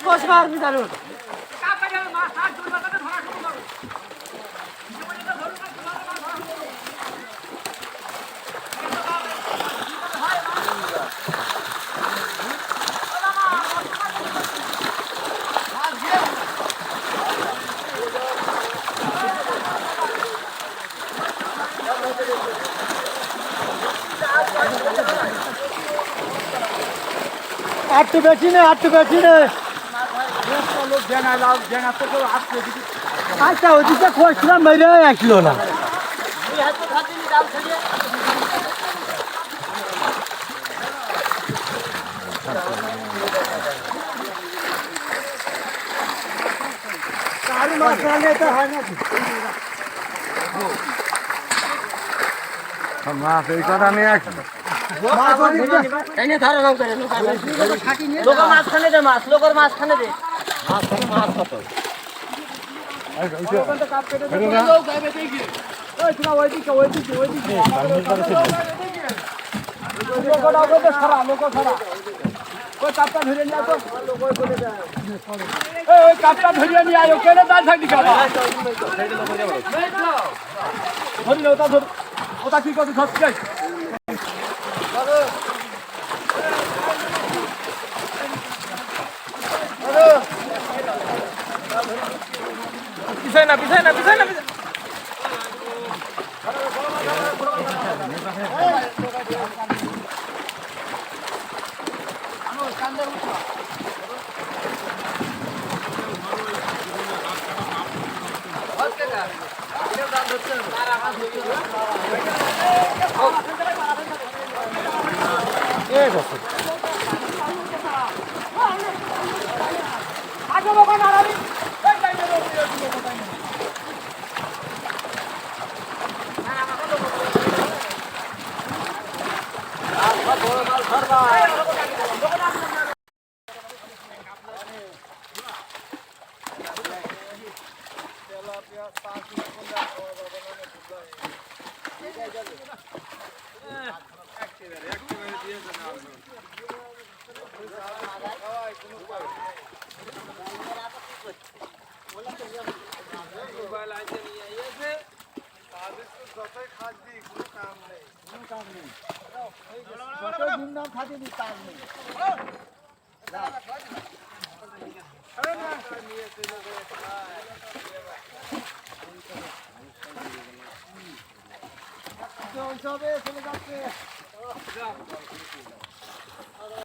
কোষ মারবি দারুন একটু বেশি নে আচ্ছা ওদিকে খোঁজছিলাম মেরে আসলো না মাছ এই কথা নিয়ে আসি মাঝখানে দে মাছ লোকের মাঝখানে দে কাপটা ধরে নিয়ে আয় কেন তার থাকি ধরি ওটা ধর ওটা কি করতে ধরছে পিছাই না চলে যাচ্ছে